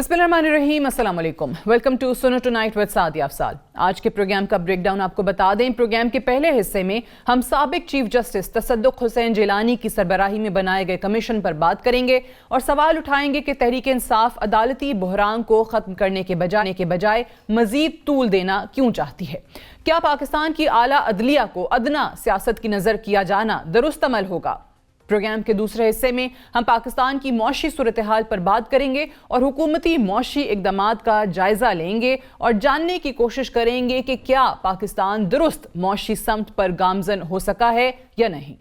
बिस्मिल्लाहिर्रहमानिर्रहीम, अस्सलाम वालेकुम। वेलकम टू सुनो टुनाइट विद सादिया अफसाल। आज के प्रोग्राम का ब्रेकडाउन आपको बता दें। प्रोग्राम के पहले हिस्से में हम साबिक चीफ जस्टिस तसद्दुक़ हुसैन जिलानी की सरबराही में बनाए गए कमीशन पर बात करेंगे और सवाल उठाएंगे कि तहरीक इंसाफ अदालती बहरान को ख़त्म करने के बजाय मज़ीद तूल देना क्यों चाहती है। क्या पाकिस्तान की आला अदलिया को अदना सियासत की नज़र किया जाना दुरुस्त अमल होगा। प्रोग्राम के दूसरे हिस्से में हम पाकिस्तान की मौशी सूरत हाल पर बात करेंगे और हुकूमती मौशी इक़दामात का जायजा लेंगे और जानने की कोशिश करेंगे कि क्या पाकिस्तान दुरुस्त मौशी समत पर गामजन हो सका है या नहीं।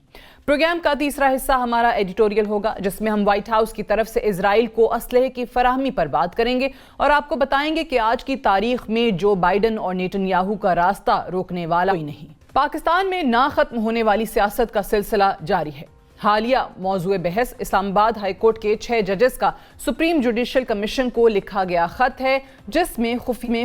प्रोग्राम का तीसरा हिस्सा हमारा एडिटोरियल होगा, जिसमें हम व्हाइट हाउस की तरफ से इजराइल को असलहे की फराहमी पर बात करेंगे और आपको बताएंगे कि आज की तारीख में जो बाइडन और नेतन्याहू का रास्ता रोकने वाला कोई नहीं। पाकिस्तान में ना खत्म होने वाली सियासत का सिलसिला जारी है। हालिया मौजूए बहस इस्लामाबाद हाई कोर्ट के 6 जजेस का सुप्रीम जुडिशल कमीशन को लिखा गया खत है, जिसमें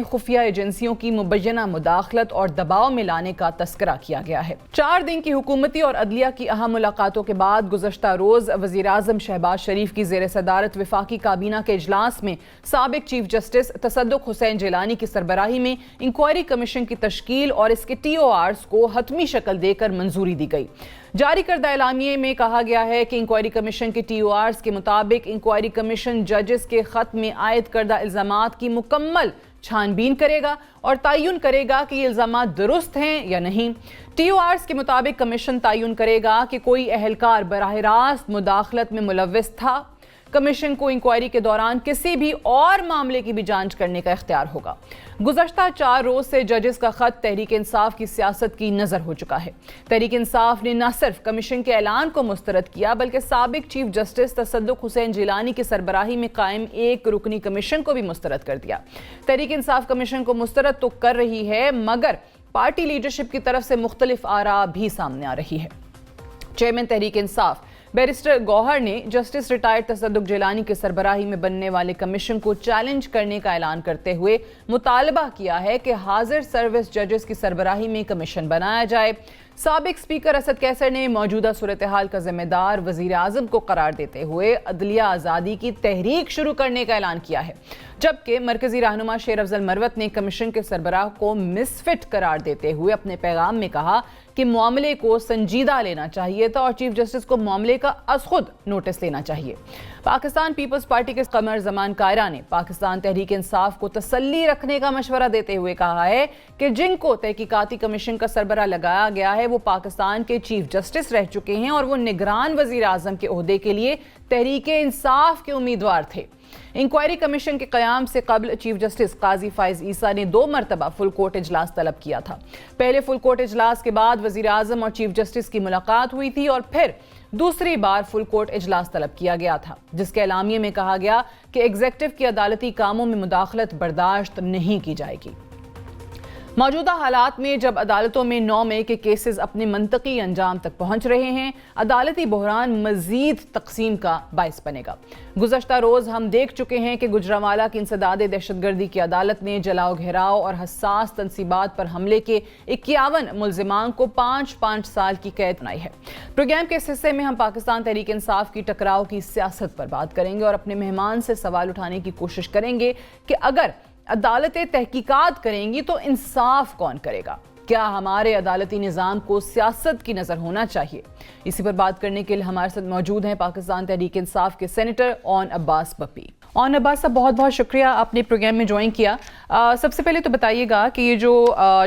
खुफिया एजेंसियों की मुबैना मुदाखलत और दबाव में लाने का तस्करा किया गया है। 4 दिन की हुकूमती और अदलिया की अहम मुलाकातों के बाद गुज़श्ता रोज वज़ीर आज़म शहबाज शरीफ की ज़ेर सदारत वफाकी काबीना के इजलास में साबिक चीफ जस्टिस तसद्दुक़ हुसैन जिलानी की सरबराही में इंक्वायरी कमीशन की तश्कील और इसके TORs को हतमी शक्ल देकर मंजूरी दी गई। जारी करदा एलामिये में कहा गया है कि इंक्वायरी कमीशन के TORs के मुताबिक इंक्वायरी कमीशन जजेस के खत में आयद करदा इल्जामात की मुकम्मल छानबीन करेगा और तयन करेगा कि ये इल्जामात दुरुस्त हैं या नहीं। TORs के मुताबिक कमीशन तयन करेगा कि कोई अहलकार बराह रास्त मुदाखलत में मुलव्विस था। कमीशन को इंक्वायरी के दौरान किसी भी और मामले की भी जांच करने का इख्तियार होगा। गुज़श्ता 4 रोज से जजेस का खत तहरीक इंसाफ की सियासत की नज़र हो चुका है। तहरीक इंसाफ ने न सिर्फ कमीशन के ऐलान को मुस्तरद किया, बल्कि साबिक चीफ जस्टिस तसद्दुक़ हुसैन जिलानी की सरबराही में कायम एक रुकनी कमीशन को भी मुस्तरद कर दिया। तहरीक इंसाफ कमीशन को मुस्तरद तो कर रही है, मगर पार्टी लीडरशिप की तरफ से मुख्तलिफ आरा भी सामने आ रही है। चेयरमैन तहरीक इंसाफ बैरिस्टर गौहर ने जस्टिस रिटायर्ड तसद्दुक़ जिलानी की सरबराही में बनने वाले कमीशन को चैलेंज करने का ऐलान करते हुए मुतालबा किया है कि हाजिर सर्विस जजेस की सरबराही में कमीशन बनाया जाए। साबिक स्पीकर असद कैसर ने मौजूदा सूरत हाल का जिम्मेदार वज़ीर आज़म को करार देते हुए अदलिया आज़ादी की तहरीक शुरू करने का ऐलान किया है, जबकि मरकजी रहनुमा शेर अफजल मरवत ने कमीशन के सरबराह को मिसफिट करार देते हुए अपने पैगाम में कहा कि मामले को संजीदा लेना चाहिए था और चीफ जस्टिस को मामले का अज खुद नोटिस लेना चाहिए। पाकिस्तान पीपल्स पार्टी के कमर जमान कायरा ने पाकिस्तान तहरीक इंसाफ को तसल्ली रखने का मशवरा देते हुए कहा है कि जिनको तहकीकाती कमीशन का सरबराह लगाया गया है वो पाकिस्तान के चीफ जस्टिस रह चुके हैं और वो निगरान वज़ीर आज़म के ओहदे के लिए तहरीक इंसाफ के उम्मीदवार थे। इंक्वायरी कमीशन के क़याम से कबल चीफ जस्टिस काजी फाइज ईसा ने 2 मरतबा फुल कोर्ट इजलास तलब किया था। पहले फुल कोर्ट इजलास के बाद वज़ीर आज़म और चीफ जस्टिस की मुलाकात हुई थी और फिर दूसरी बार फुल कोर्ट इजलास तलब किया गया था, जिसके एलामिये में कहा गया कि एग्जीक्यूटिव की अदालती कामों में मुदाखलत बर्दाश्त नहीं की जाएगी। मौजूदा हालात में जब अदालतों में 9 मई के केसेस अपने मंतकी अंजाम तक पहुंच रहे हैं, अदालती बहरान मजीद तकसीम का बायस बनेगा। गुज़श्ता रोज़ हम देख चुके हैं कि गुजरांवाला की इंसदाद दहशतगर्दी की अदालत ने जलाओ घेराव और हसास तनसीबात पर हमले के 51 मुल्जिमान को 5-5 साल की कैद बनाई है। प्रोग्राम के इस हिस्से में हम पाकिस्तान तहरीक इंसाफ की टकराव की सियासत पर बात करेंगे और अपने मेहमान से सवाल उठाने की कोशिश करेंगे कि अगर अदालतें तहकीकात करेंगी तो इंसाफ कौन करेगा। क्या हमारे अदालती निज़ाम को सियासत की नज़र होना चाहिए। इसी पर बात करने के लिए हमारे साथ मौजूद हैं पाकिस्तान तहरीक इंसाफ के senator own Abbas Bappi. Own Abbas साहब, बहुत बहुत शुक्रिया आपने प्रोग्राम में ज्वाइन किया। सबसे पहले तो बताइएगा कि ये जो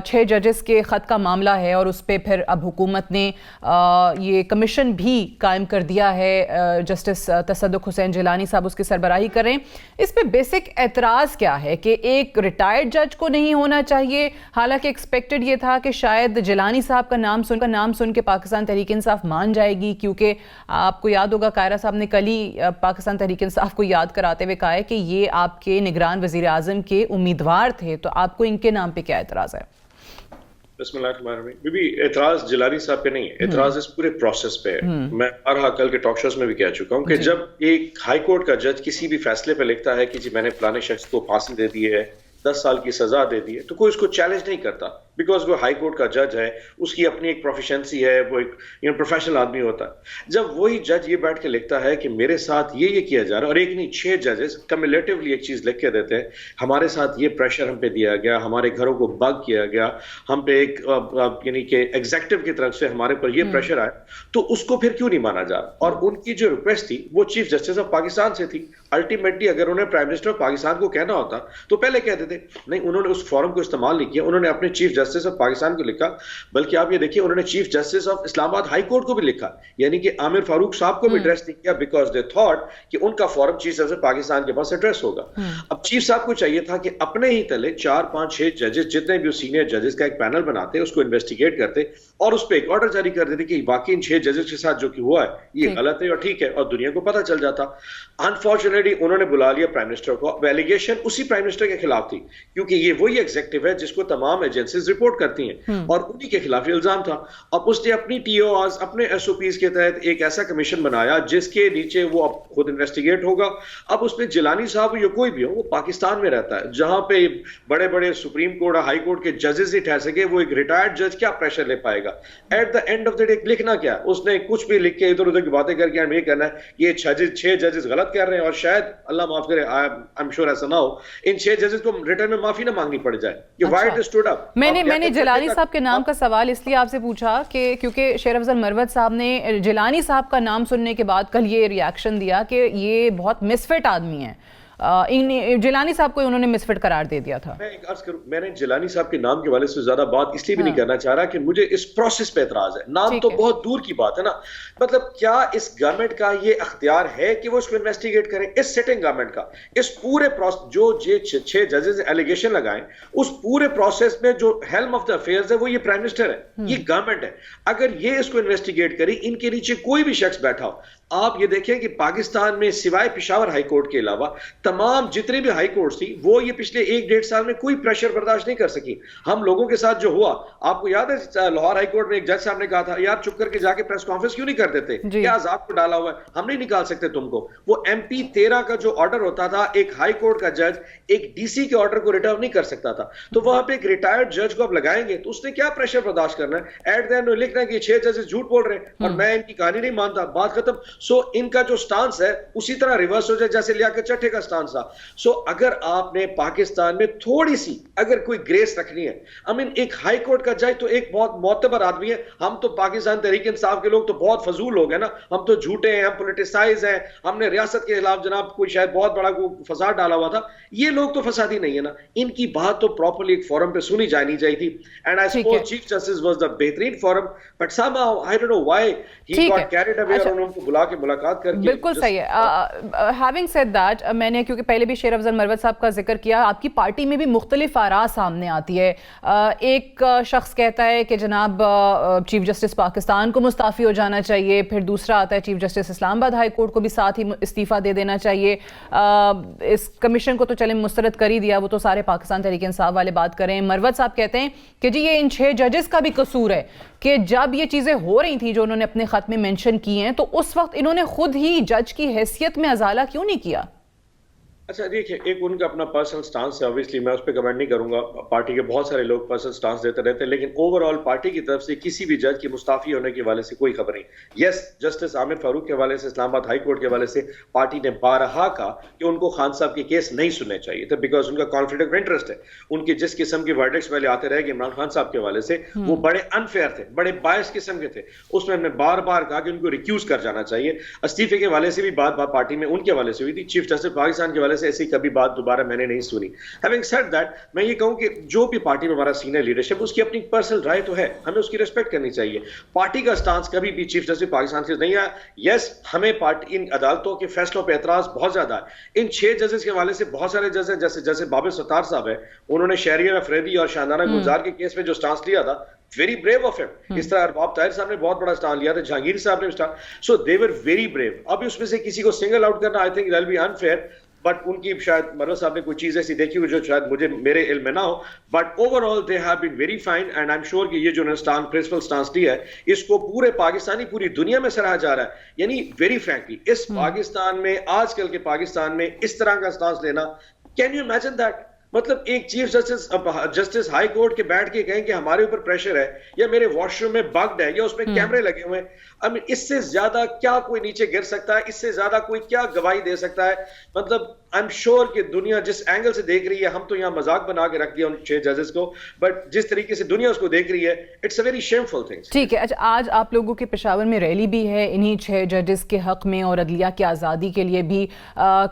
6 जजेस के ख़त का मामला है और उस पर फिर अब हुकूमत ने ये कमीशन भी कायम कर दिया है, जस्टिस तसद्दुक़ हुसैन जिलानी साहब उसकी सरबराही कर रहे हैं, इस पर बेसिक एतराज़ क्या है कि एक रिटायर्ड जज को नहीं होना चाहिए। हालांकि एक्सपेक्टेड ये था कि शायद जिलानी साहब का नाम सुन के पाकिस्तान तहरीक इंसाफ मान जाएगी, क्योंकि आपको याद होगा कायरा साहब ने कल ही पाकिस्तान तहरीक इंसाफ को याद कराते हुए कहा है कि ये आपके निगरान वज़ीर आज़म के उम्मीदवार थे, तो आपको इनके नाम पे क्या एतराज़ है? बीबी, एतराज जिलानी साहब पे नहीं है, एतराज इस पूरे प्रोसेस पे है। मैं हर कल के टॉक शोज में भी कह चुका हूँ कि जब एक हाई कोर्ट का जज किसी भी फैसले पे लिखता है कि जी मैंने फलाने शख्स को फांसी दे दी है, 10 साल की सजा दे दी है, तो कोई उसको चैलेंज नहीं करता। बिकॉज वो हाई कोर्ट का जज है, उसकी अपनी एक प्रोफिशिएंसी है, वो एक प्रोफेशनल आदमी होता है। जब वही जज ये बैठ के लिखता है कि मेरे साथ ये किया जा रहा है, और एक नहीं 6 जजेस कम्युलेटिवली एक चीज लिख के देते हैं, हमारे साथ ये प्रेशर हम पे दिया गया, हमारे घरों को बग किया गया, हम पे एक यानी कि एग्जीक्यूटिव की तरफ से हमारे पर ये प्रेशर आया, तो उसको फिर क्यों नहीं माना जा रहा? और उनकी जो रिक्वेस्ट थी वो चीफ जस्टिस ऑफ पाकिस्तान से थी। अल्टीमेटली अगर उन्हें प्राइम मिनिस्टर ऑफ पाकिस्तान को कहना होता तो पहले कहते थे, नहीं, उन्होंने उस फॉरम को इस्तेमाल नहीं किया, उन्होंने अपने चीफ जस्टिस ऑफ पाकिस्तान को लिखा, बल्कि आप ये देखिए उन्होंने chief justice of Islamabad high court को भी लिखा, यानी कि आमिर फारूक साहब को भी एड्रेस नहीं किया, बिकॉज दे थॉट कि उनका फॉरम चीफ जस्टिस पाकिस्तान के पास एड्रेस होगा। अब चीफ साहब को चाहिए था कि अपने ही तले 4, 5, 6 जजेस, जितने भी सीनियर जजेस का एक पैनल बनाते, उसको इन्वेस्टिगेट करते और उस पर एक ऑर्डर जारी कर देते कि वाकई इन 6 जजेस के साथ जो कि हुआ है ये गलत है और ठीक है, और दुनिया को पता चल जाता। अनफॉर्चुनेटली उन्होंने बुला लिया प्राइम मिनिस्टर को। एलिगेशन उसी प्राइम मिनिस्टर के खिलाफ थी, क्योंकि ये वही एग्जीक्यूटिव है जिसको तमाम एजेंसीज रिपोर्ट करती हैं, और उन्हीं के खिलाफ इल्जाम था। अब उसने अपनी टीओआर's, अपने एसओपीज के तहत एक ऐसा कमीशन बनाया जिसके नीचे वो अब खुद इन्वेस्टिगेट होगा। अब उसमें जिलानी साहब या कोई भी हो, वो पाकिस्तान में रहता है जहां पे बड़े बड़े सुप्रीम कोर्ट, हाई कोर्ट के जजेस नहीं ठहर सके, वो एक रिटायर्ड जज क्या प्रेशर ले पाएगा? At the end of the day लिखना क्या? उसने कुछ भी लिख के इधर उधर की बातें करके हमें ये कहना है ये 6 जजेस गलत कर रहे हैं, और शायद अल्लाह माफ करे, आई एम श्योर ऐसा ना हो, इन 6 जजेस को रिटर्न में माफी ना मांगनी पड़ जाए कि व्हाई इट स्टूड अप। मैंने जिलानी साहब के नाम का सवाल इसलिए आपसे पूछा कि क्योंकि शेर अफजल मरवत साहब ने जिलानी साहब का नाम सुनने के बाद कल ये रिएक्शन दिया कि ये बहुत मिसफिट आदमी है। जिलानी साहब को उन्होंने मिसफिट करार दे दिया था। मैं एक अर्ज करूं, मैंने जिलानी साहब के नाम के वाले से ज्यादा बात इसलिए भी नहीं करना चाह रहा कि मुझे इस प्रोसेस पे एतराज है। नाम तो बहुत दूर की बात है ना, मतलब क्या इस गवर्नमेंट का ये अख्तियार है कि वो इसको इन्वेस्टिगेट करे? इस सिटिंग गवर्नमेंट का इस पूरे प्रोसेस, जो 6 जजेस एलिगेशन लगाएं, उस पूरे प्रोसेस में जो हेल्म ऑफ द अफेयर्स है वो ये प्राइम मिनिस्टर है, ये गवर्नमेंट है। अगर ये इसको इन्वेस्टिगेट करे, इनके नीचे कोई भी शख्स बैठा हो, आप ये देखें कि पाकिस्तान में सिवाय पेशावर हाई कोर्ट के अलावा तमाम जितनी भी हाई कोर्ट थी, वो ये पिछले 1-1.5 साल में कोई प्रेशर बर्दाश्त नहीं कर सकी। हम लोगों के साथ जो हुआ, आपको याद है लाहौर हाई कोर्ट में एक जज साहब ने कहा था, यार चुप करके जाके प्रेस कॉन्फ्रेंस क्यों नहीं कर देते, क्या अजाब को डाला हुआ है, हम नहीं निकाल सकते तुमको। वो MP 13 का जो ऑर्डर होता था, एक हाई कोर्ट का जज एक DC के ऑर्डर को रिटर्न नहीं कर सकता था, तो वहां पे एक रिटायर्ड जज को आप लगाएंगे तो उसने क्या प्रेशर बर्दाश्त करना है? एट द एंड लिखना है कि 6 जजेस झूठ बोल रहे हैं और मैं इनकी कहानी नहीं मानता, बात खत्म। सो इनका जो स्टांस है उसी तरह रिवर्स हो जाए जैसे लियाकत चट्टे का स्टांस था। सो अगर आपने पाकिस्तान में थोड़ी सी अगर कोई ग्रेस रखनी है, आई मीन एक हाई कोर्ट का जज तो एक बहुत मोतबर आदमी है, हम तो पाकिस्तान तहरीक इंसाफ के लोग तो बहुत फजूल लोग हैं ना, हम तो झूठे हैं, हम पोलिटिसाइज हैं, हमने रियासत के खिलाफ जनाब कोई शायद बहुत बड़ा कोई फसाद डाला हुआ था। ये लोग तो फसादी नहीं है ना, इनकी बात तो प्रॉपर्ली एक फोरम पे सुनी जानी चाहिए थी। And I suppose chief justice was the बेहतरीन forum, but somehow I don't know why he got carried away और उनको बुला के मुलाकात करके। बिल्कुल सही है। हैविंग सेड दैट, मैंने क्योंकि पहले भी शेर अफजल मरवत साहब का जिक्र किया, आपकी पार्टी में भी मुख्तलिफ आरा सामने आती है। एक शख्स कहता है कि जनाब चीफ जस्टिस पाकिस्तान को मुस्ताफ़ी हो जाना चाहिए, फिर दूसरा आता है chief justice Islamabad high court को भी साथ ही इस्तीफ़ा दे देना चाहिए। इस कमीशन को तो चले मुस्तरद कर ही दिया, वो तो सारे पाकिस्तान तहरीक इंसाफ वाले बात करें। मरवत साहब कहते हैं कि जी ये इन 6 जजेस का भी कसूर है कि जब ये चीज़ें हो रही थी जो उन्होंने अपने खत में मेंशन की हैं, तो उस वक्त इन्होंने खुद ही जज की हैसियत में अजाला क्यों नहीं किया? अच्छा देखिए, एक उनका अपना पर्सनल स्टांस है, ऑब्वियसली मैं उस पर कमेंट नहीं करूंगा। पार्टी के बहुत सारे लोग पर्सनल स्टांस देते रहते हैं, लेकिन ओवरऑल पार्टी की तरफ से किसी भी जज की मुस्ताफी होने के हवाले से कोई खबर नहीं। यस, जस्टिस आमिर फारूक के हवाले से, इस्लामाबाद हाई कोर्ट के हवाले से पार्टी ने बारहा कहा कि उनको खान साहब के केस नहीं सुनने चाहिए थे, बिकॉज उनका कॉन्फ्लिक्ट ऑफ इंटरेस्ट है। उनके जिस किस्म के वर्डिक्ट्स पहले आते रहे इमरान खान साहब के हवाले से, वो बड़े अनफेयर थे, बड़े बायस किस्म के थे। उसमें हमने बार बार कहा कि उनको रिक्यूज कर जाना चाहिए। इस्तीफे के हवाले से भी बात पार्टी में उनके हवाले से हुई थी, चीफ जस्टिस पाकिस्तान के हवाले से ऐसी कभी बात दोबारा मैंने नहीं सुनी। Having said that, मैं ये कहूं कि जो भी पार्टी में हमारा सीनियर लीडरशिप, उसकी अपनी पर्सनल राय तो है, हमें उसकी रिस्पेक्ट करनी चाहिए। पार्टी का स्टांस कभी भी चीफ जस्टिस पाकिस्तान से नहीं आया। यस, हमें पार्टी इन अदालतों के फैसलों पर एतराज बहुत ज्यादा है। इन 6 जजेस के हवाले से बहुत सारे जज हैं, जैसे बाबिर सत्तार साहब है, उन्होंने शहरियार अफरीदी और शानदाना गुलजार के केस में जो स्टांस लिया था, वेरी ब्रेव ऑफ हिम। इस तरह अरबाब ताहिर साहब ने बहुत बड़ा स्टांस लिया था, जहांगीर साहब ने stance, so they were very brave. अब उसमें से किसी को सिंगल आउट करना, I think that will be unfair, but उनकी शायद मरवत साहब ने कोई चीज ऐसी देखी हो जो शायद मेरे इल्म में ना हो, but overall they have been very fine and I am sure कि ये जो प्रिंसिपल स्टांस लिया है, इसको पूरे पूरी दुनिया में सराहा जा रहा है। यानी वेरी फ्रैंकली इस पाकिस्तान में, आजकल के पाकिस्तान में इस तरह का स्टांस लेना, कैन यू इमेजिन दैट? मतलब एक चीफ जस्टिस हाई कोर्ट के बैठ के कहें कि हमारे ऊपर प्रेशर है, या मेरे वॉशरूम में बग्ड है, या उसमें कैमरे लगे हुए हैं। आई मीन इससे ज्यादा क्या कोई नीचे गिर सकता है? इससे ज्यादा कोई क्या गवाही दे सकता है? मतलब आई एम श्योर कि दुनिया जिस एंगल से देख रही है, हम तो यहाँ मजाक बना के रख दिया उन 6 जजेस को, बट जिस तरीके से दुनिया उसको देख रही है, it's a very shameful thing. ठीक है, अच्छा, आज आप लोगों के पेशावर में रैली भी है इन्हीं 6 जजेस के हक में और अदलिया की आज़ादी के लिए भी।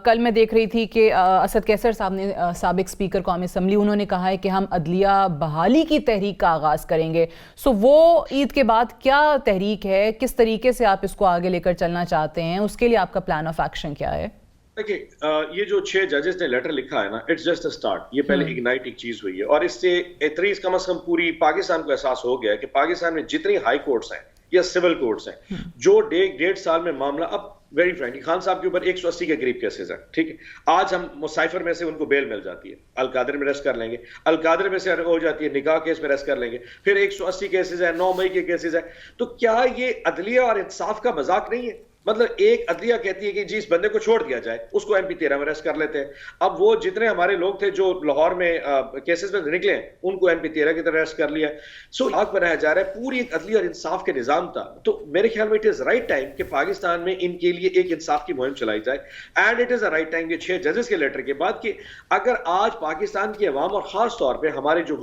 कल मैं देख रही थी कि असद कैसर साहब ने, साबिक स्पीकर कौमी असम्बली, उन्होंने कहा है कि हम अदलिया बहाली की तहरीक का आगाज़ करेंगे। सो वो ईद के बाद क्या तहरीक है, किस तरीके से आप इसको आगे लेकर चलना चाहते हैं, उसके लिए आपका प्लान ऑफ एक्शन क्या है? देखिए, ये जो 6 जजेस ने लेटर लिखा है ना, इट्स जस्ट अ स्टार्ट। ये पहले इग्नाइट एक चीज हुई है, और इससे एटलीस्ट कम से कम पूरी पाकिस्तान को एहसास हो गया है कि पाकिस्तान में जितनी हाई कोर्ट्स हैं या सिविल कोर्ट्स हैं, जो 1.5 साल में मामला, अब वेरी फ्रैंकली खान साहब के ऊपर 180 के करीब केसेस हैं, ठीक है। आज हम मुसाइफर में से उनको बेल मिल जाती है, अलकादर में अरेस्ट कर लेंगे, अलकादर में से हो जाती है, निकाह केस में अरेस्ट कर लेंगे, फिर 180 केसेस है, 9 मई के केसेस है। तो क्या ये अदलिया और इंसाफ का मजाक नहीं है? मतलब एक अदलिया कहती है कि जी इस बंदे को छोड़ दिया जाए, उसको MP13 में अरेस्ट कर लेते हैं। अब वो जितने हमारे लोग थे जो लाहौर में केसेस में निकले हैं, उनको MP13 की तरह अरेस्ट कर लिया। सो आग बनाया जा रहा है, पूरी एक अदलिया और इंसाफ के निजाम था। तो मेरे ख्याल में इट इज राइट टाइम कि पाकिस्तान में इनके लिए एक इंसाफ की मुहिम चलाई जाए, and it is a right time, ये 6 जजेस के लेटर के बाद, कि अगर आज पाकिस्तान की अवाम और खास तौर पर हमारे जो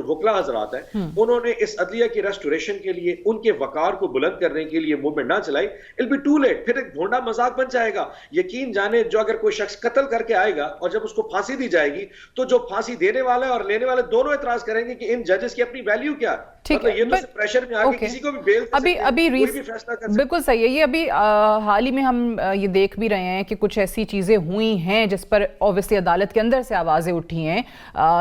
वकला हजरात हैं, उन्होंने इस अदलिया की रेस्टोरेशन के लिए, उनके वकार को बुलंद करने के लिए मूवमेंट ना चलाई, इट बी टू लेट। फिर एक भोंडा मजाक बन जाएगा। यकीन जाने, जो अगर कोई शख्स कत्ल करके आएगा और जब उसको फांसी दी जाएगी, तो जो फांसी देने वाला है और लेने वाले दोनों एतराज करेंगे कि इन जजेस की अपनी वैल्यू क्या है। ठीक है, ये तो प्रेशर में आके किसी को भी बेल अभी बिल्कुल सही है ये। अभी हाल ही में हम ये देख भी रहे हैं कि कुछ ऐसी चीजें हुई हैं जिस पर ऑब्वियसली अदालत के अंदर से आवाजें उठी हैं।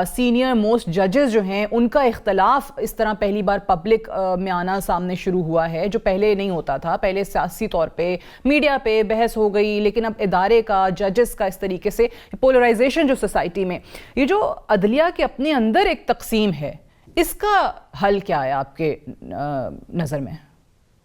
सीनियर मोस्ट जजेस जो हैं, उनका इख्तलाफ इस तरह पहली बार पब्लिक में आना सामने शुरू हुआ है, जो पहले नहीं होता था। पहले सियासी तौर पे मीडिया पे बहस हो गई, लेकिन अब इदारे का, जजेस का, इस तरीके से पोलराइजेशन जो सोसाइटी में, ये जो अदलिया के अपने अंदर एक तकसीम है, इसका हल क्या है आपके नजर में?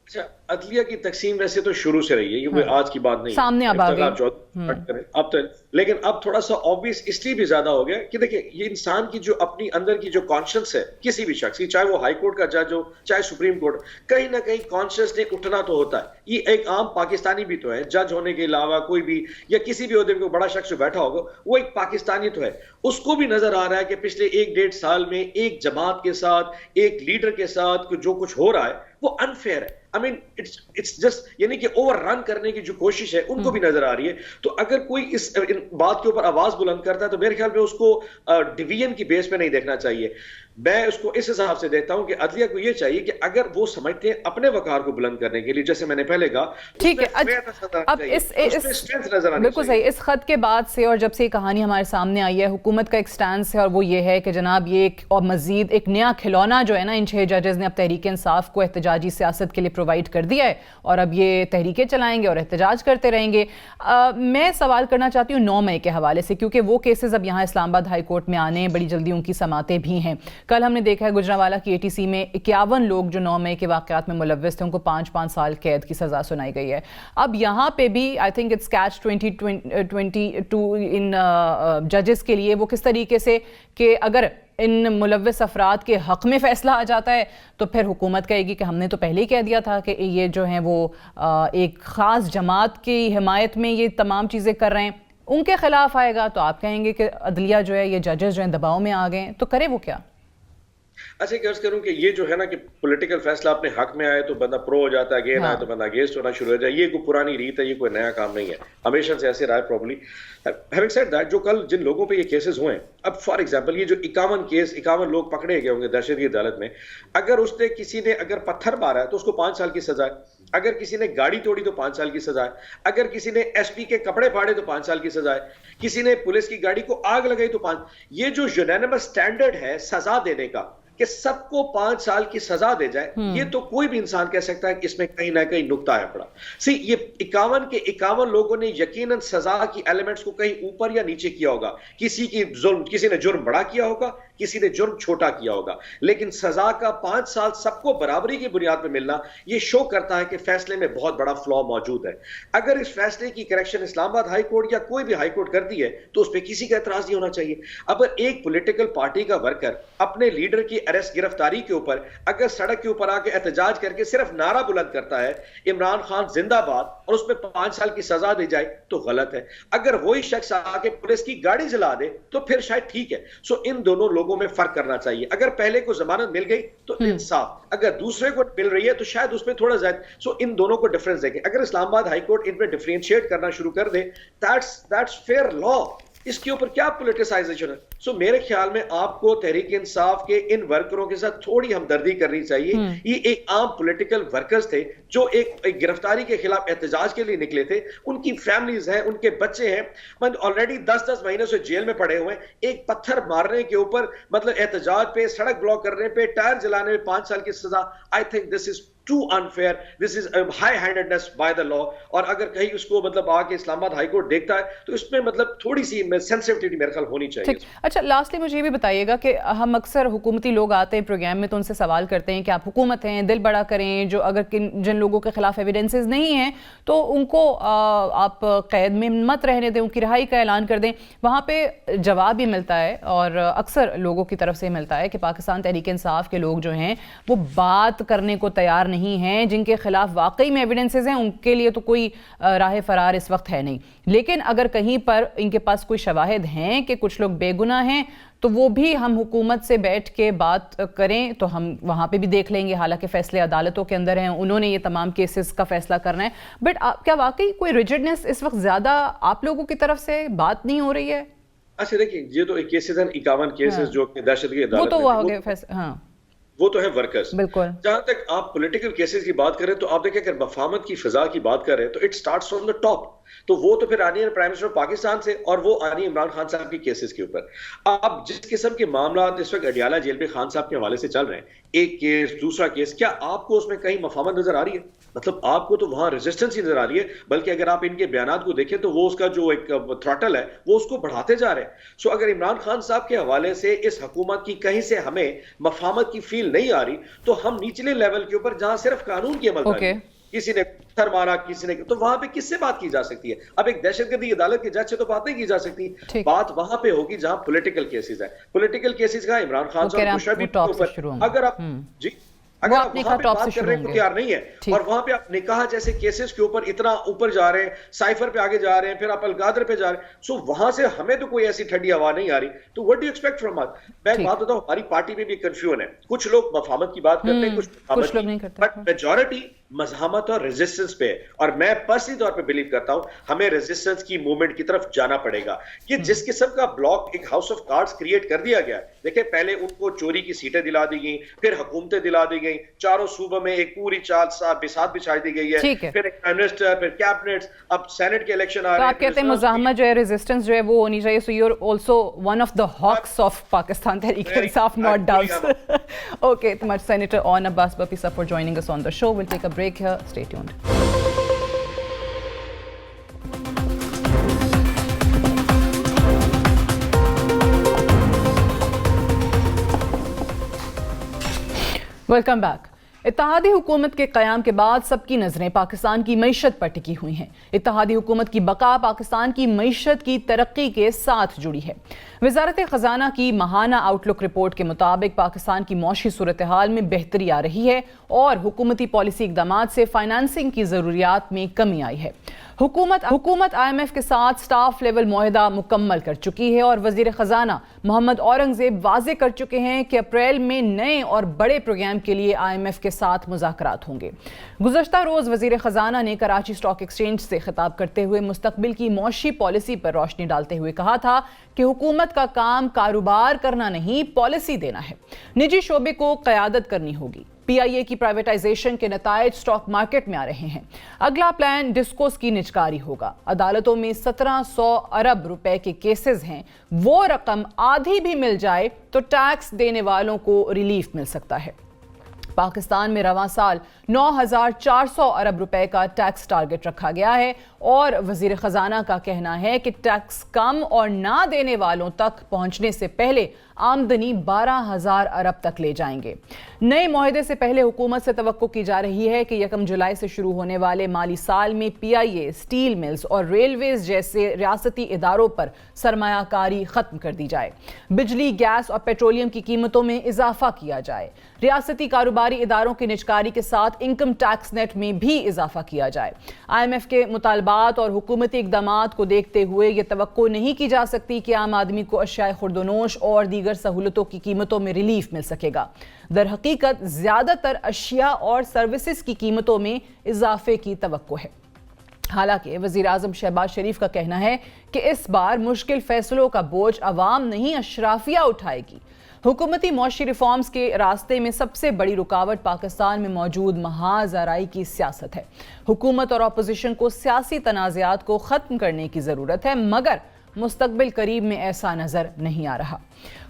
अच्छा, अदलिया की तकसीम वैसे तो शुरू से रही है, ये कोई आज की बात नहीं, सामने अब आ गई। अब तो, लेकिन अब थोड़ा सा ऑब्वियस इसलिए भी ज्यादा हो गया कि देखिए, ये इंसान की जो अपनी अंदर की जो कॉन्शियस है किसी भी शख्स की, चाहे वो हाई कोर्ट का जज हो, चाहे सुप्रीम कोर्ट, कहीं ना कहीं कॉन्शियस ने उठना तो होता है। ये एक आम पाकिस्तानी भी तो है, जज होने के अलावा कोई भी, या किसी भी ओहदे में बड़ा शख्स जो बैठा होगा, वो एक पाकिस्तानी तो है। उसको भी नजर आ रहा है कि पिछले 1-1.5 साल में एक जमात के साथ, एक लीडर के साथ जो कुछ हो रहा है वो अनफेयर है। आई मीन इट्स जस्ट, यानी कि ओवर रन करने की जो कोशिश है उनको भी नजर आ रही है। तो अगर कोई इस बात के ऊपर आवाज बुलंद करता है, तो मेरे ख्याल में उसको डिवीजन की बेस पे नहीं देखना चाहिए। मैं उसको इस हिसाब से देखता हूं कि अदलिया को यह चाहिए कि अगर वो समझते हैं अपने वकार को बुलंद करने के लिए, जैसे मैंने पहले कहा, ठीक है। अब बिल्कुल सही, इस खत के बाद से और जब से ये कहानी हमारे सामने आई है, हुकूमत का एक स्टैंड है और वो ये है कि जनाब ये एक और मजीद एक नया खिलौना जो है ना, इन 6 जजेस ने अब तहरीक इंसाफ को एहतजाजी सियासत के लिए प्रोवाइड कर दिया है, और अब ये तहरीकें चलाएंगे और एहतजाज करते रहेंगे। मैं सवाल करना चाहती हूँ 9 मई के हवाले से, क्योंकि वो केसेस अब यहाँ इस्लामाबाद हाई कोर्ट में आने, बड़ी जल्दी उनकी समातें भी हैं। कल हमने देखा है गुजरांवाला की ATC में 51 लोग जो 9 मई के वाक़यात में मुलव्विस थे, उनको 5-5 साल कैद की सज़ा सुनाई गई है। अब यहाँ पे भी आई थिंक इट्स कैच 2022 इन जजेस के लिए, वो किस तरीके से कि अगर इन मुलव्विस अफराद के हक़ में फ़ैसला आ जाता है, तो फिर हुकूमत कहेगी कि हमने तो पहले ही कह दिया था कि ये जो हैं वो एक ख़ास जमात की हिमायत में ये तमाम चीज़ें कर रहे हैं। उनके ख़िलाफ़ आएगा तो आप कहेंगे कि अदलिया जो है, ये जजेस जो हैं दबाव में आ गए हैं, तो करे वो क्या? अच्छा, कर्ज करूं कि ये जो है ना कि पॉलिटिकल फैसला अपने हक में आए तो बंदा प्रो हो जाता है, गेन आए तो बंदा अगेंस्ट होना शुरू हो जाए। ये कोई पुरानी रीत है, ये कोई नया काम नहीं है, हमेशा से ऐसे रहा है प्रॉब्ली। हैविंग सेड दैट, जो कल जिन लोगों पे ये केसेस हुए हैं, अब फॉर एग्जांपल ये जो 51 लोग पकड़े गए होंगे दहशतगर्दी अदालत में, अगर उसने किसी ने अगर पत्थर मारा है तो उसको 5 साल की सजा है, अगर किसी ने गाड़ी तोड़ी तो 5 साल की सजा है, अगर किसी ने SP के कपड़े फाड़े तो 5 साल की सजा है, किसी ने पुलिस की गाड़ी को आग लगाई तो 5। ये जो यूनानिमस स्टैंडर्ड है सजा देने का, कि सबको 5 साल की सजा दे जाए, ये तो कोई भी इंसान कह सकता है कि इसमें कहीं ना कहीं नुक्ता है पड़ा। सी ये 51 के 51 लोगों ने यकीनन सजा की एलिमेंट्स को कहीं ऊपर या नीचे किया होगा। किसी ने जुर्म बड़ा किया होगा, किसी ने जुर्म छोटा किया होगा, लेकिन सजा का 5 साल सबको बराबरी की बुनियाद पर मिलना यह शो करता है कि फैसले में बहुत बड़ा फ्लॉ मौजूद है। अगर इस फैसले की करेक्शन इस्लामाबाद हाई कोर्ट या कोई भी हाई कोर्ट करती है तो उस पर किसी का एतराज नहीं होना चाहिए। अगर एक पॉलिटिकल पार्टी का वर्कर अपने लीडर की अरेस्ट गिरफ्तारी के ऊपर अगर सड़क के ऊपर आके एहतजाज करके सिर्फ नारा बुलंद करता है इमरान खान जिंदाबाद, और उसमें 5 साल की सजा दी जाए तो गलत है। अगर वही शख्स आके पुलिस की गाड़ी जला दे तो फिर शायद ठीक है। सो इन दोनों लोगों में फर्क करना चाहिए। अगर पहले को जमानत मिल गई तो इंसाफ, अगर दूसरे को मिल रही है तो शायद उसमें थोड़ा ज्यादा। सो इन दोनों को डिफरेंस देखें। अगर इस्लामाबाद हाई कोर्ट इनमें डिफरेंशिएट करना शुरू कर दे, दैट्स फेयर लॉ। इसके ऊपर क्या पॉलिटिसाइजेशन है? सो मेरे ख्याल में आपको तहरीक इंसाफ के इन वर्करों के साथ थोड़ी हमदर्दी करनी चाहिए। ये एक आम पॉलिटिकल वर्कर्स थे जो एक गिरफ्तारी के खिलाफ एहतजाज के लिए निकले थे। उनकी फैमिलीज हैं, उनके बच्चे हैं, मतलब ऑलरेडी 10-10 महीनों से जेल में पड़े हुए हैं। एक पत्थर मारने के ऊपर, मतलब एहतजाज पे, सड़क ब्लॉक करने पे, टायर जलाने में 5 साल की सजा। I think this is too unfair, this is high handedness by the law. और अगर कहीं उसको मतलब आके इस्लामाबाद हाई कोर्ट देखता है तो इसमें मतलब थोड़ी सी सेंसिटिविटी मेरे ख्याल होनी चाहिए। अच्छा, लास्टली मुझे ये भी बताइएगा कि हम अक्सर हुकूमती लोग आते हैं प्रोग्राम में तो उनसे सवाल करते हैं कि आप हुकूमत हैं, दिल बड़ा करें, जो अगर जिन लोगों के खिलाफ एविडेंसेस नहीं हैं तो उनको आप कैद में मत रहने दें, उनकी रिहाई का ऐलान कर दें। वहाँ पे जवाब ये मिलता है और अक्सर लोगों की तरफ से मिलता है कि पाकिस्तान तहरीक इंसाफ के लोग जो हैं वो बात करने को तैयार नहीं हैं। जिनके खिलाफ वाकई में एविडेंसेस हैं उनके लिए तो कोई राह फरार इस वक्त है नहीं, लेकिन अगर कहीं पर इनके पास कोई शवाहिद हैं कि कुछ लोग बेगुनाह हैं तो वो भी हम हुकूमत से बैठ के बात करें तो हम वहाँ पे भी देख लेंगे। हालांकि फैसले अदालतों के अंदर हैं, उन्होंने ये तमाम केसेस का फैसला करना है। बट क्या वाकई कोई रिजिडनेस इस वक्त ज़्यादा आप लोगों की तरफ से बात नहीं हो रही है? अच्छा देखिए, ये तो एक केसेस हैं 51 केसेस जो कि दहशतगर्दी अदालत वो तो वो हो गए फैसले, हाँ वो तो है वर्कर्स। बिल्कुल। जहां तक आप पॉलिटिकल केसेस की बात करें तो आप देखिए अगर मफाहमत की फिजा की बात करें तो it starts from the top. तो वो तो फिर आनी है प्राइम मिनिस्टर पाकिस्तान से और वो आनी है इमरान खान साहब की केसेस के ऊपर। आप जिस किस्म के मामला इस वक्त अडियाला जेल में खान साहब के हवाले से चल रहे हैं, एक केस दूसरा केस, क्या आपको उसमें कहीं मफाहमत नजर आ रही है? मतलब आपको तो वहां रेजिस्टेंस ही नजर आ रही है, बल्कि अगर आप इनके बयानात को देखें तो वो उसका जो एक थ्रॉटल है वो उसको बढ़ाते जा रहे हैं। सो अगर इमरान खान साहब के हवाले से इस हुकूमत की कहीं से हमें मफाहमत की फील नहीं आ रही तो हम निचले लेवल के ऊपर जहां सिर्फ कानून की अमलदारी, किसी ने पत्थर मारा, किसी ने, तो वहां पे किससे बात की जा सकती है? अब एक दहशतगर्दी अदालत के जज से तो बात नहीं की जा सकती। बात वहां पे होगी जहां पॉलिटिकल केसेस है। पॉलिटिकल केसेस का इमरान खान साहब अगर आप जी अगर आप वहां पे बात करने को तैयार नहीं है और वहां पे आप निकाह जैसे केसेस के ऊपर इतना ऊपर जा रहे हैं, साइफर पे आगे जा रहे हैं, फिर आप अलगादर पे जा रहे हैं, सो वहां से हमें तो कोई ऐसी ठंडी हवा नहीं आ रही। तो what do you expect from us? मैं एक बात बताऊं, हमारी पार्टी में भी कंफ्यूजन है। कुछ लोग मफाहमत की बात करते हैं, कुछ लोग नहीं करते, बट मेजॉरिटी मजहमत और रेजिस्टेंस पे है। और मैं पर्सनली तौर पे बिलीव करता हूं हमें रेजिस्टेंस की मूवमेंट की तरफ जाना पड़ेगा। ये जिस किस्म का ब्लॉक एक हाउस ऑफ कार्ड्स क्रिएट कर दिया गया, देखिए पहले उनको चोरी की सीटें दिला दी गई, फिर हुकूमतें दिला दी गई, चारों सूबों में एक पूरी चाल बिसात बिछाई दी गई है, फिर एक प्राइम मिनिस्टर, फिर कैबिनेट, अब सेनेट के इलेक्शन आ रहे हैं। आप कहते हैं मुजाहमत जो है, रेजिस्टेंस जो है वो होनी चाहिए। So you are also one of the hawks of Pakistan Tehreek Insaf, not doubts. Okay, too much Senator On Abbas Bapisa for joining us on the show. We'll take a break here. Stay tuned. Welcome back. इत्तेहादी हुकूमत के क़याम के बाद सबकी नज़रें पाकिस्तान की मईशत पर टिकी हुई हैं। इत्तेहादी हुकूमत की बका पाकिस्तान की मईशत की तरक्की के साथ जुड़ी है। वज़ारत ख़जाना की माहाना आउटलुक रिपोर्ट के मुताबिक पाकिस्तान की मौशी सूरत हाल में बेहतरी आ रही है और हुकूमती पॉलिसी इक़दामात से फाइनेंसिंग की ज़रूरियात में कमी आई है। हुकूमत IMF के साथ स्टाफ लेवल मुआहदा मुकम्मल कर चुकी है और वज़ीर ख़जाना मोहम्मद औरंगज़ेब वाज़े कर चुके हैं कि अप्रैल में नए और बड़े प्रोग्राम के लिए IMF के साथ मुज़ाकरात होंगे। गुज़श्ता रोज़ वज़ीर ख़जाना ने कराची स्टॉक एक्सचेंज से खिताब करते हुए मुस्तक़बिल की मौशी पॉलिसी पर रोशनी डालते हुए कहा था कि हुकूमत का काम कारोबार करना नहीं, पॉलिसी देना है। निजी शोबे को क़यादत करनी होगी। PIA की प्राइवेटाइजेशन के नतायज स्टॉक मार्केट में आ रहे हैं। अगला प्लान डिस्कोस की निजकारी होगा। अदालतों में 1700 अरब रुपए के केसेस हैं, वो रकम आधी भी मिल जाए तो टैक्स देने वालों को रिलीफ मिल सकता है। पाकिस्तान में रवां साल 9400 अरब रुपए का टैक्स टारगेट रखा गया है और वजीर खजाना का कहना है कि टैक्स कम और ना देने वालों तक पहुंचने से पहले आमदनी 12,000 अरब तक ले जाएंगे। नए मुआहदे से पहले हुकूमत से तवक्को की जा रही है कि 1 जुलाई से शुरू होने वाले माली साल में PIA, स्टील मिल्स और रेलवेज जैसे रियासती इदारों पर सरमायाकारी खत्म कर दी जाए। बिजली, गैस और पेट्रोलियम की कीमतों में इजाफा किया जाए। रियासती कारोबारी इदारों की निजकारी के साथ इनकम टैक्स नेट में भी इजाफा किया जाए। IMF के मुतालबात और हुकूमती इकदामात को देखते हुए ये तवक्को नहीं की जा सकती कि आम आदमी को अशियाए खुर्दोनोश और दीगर सहूलतों की कीमतों में रिलीफ मिल सकेगा। दर हकीकत ज्यादातर अशिया और सर्विसेज की कीमतों में इजाफे की तवक्को है। हालांकि वजीर आजम शहबाज शरीफ का कहना है कि इस बार मुश्किल फैसलों का बोझ अवाम नहीं अशराफिया उठाएगी। हुकूमती मौशी रिफॉर्म्स के रास्ते में सबसे बड़ी रुकावट पाकिस्तान में मौजूद महाज आराई की सियासत है। हुकूमत और अपोजिशन को सियासी तनाज़ात को ख़त्म करने की ज़रूरत है, मगर मुस्तकबिल करीब में ऐसा नज़र नहीं आ रहा।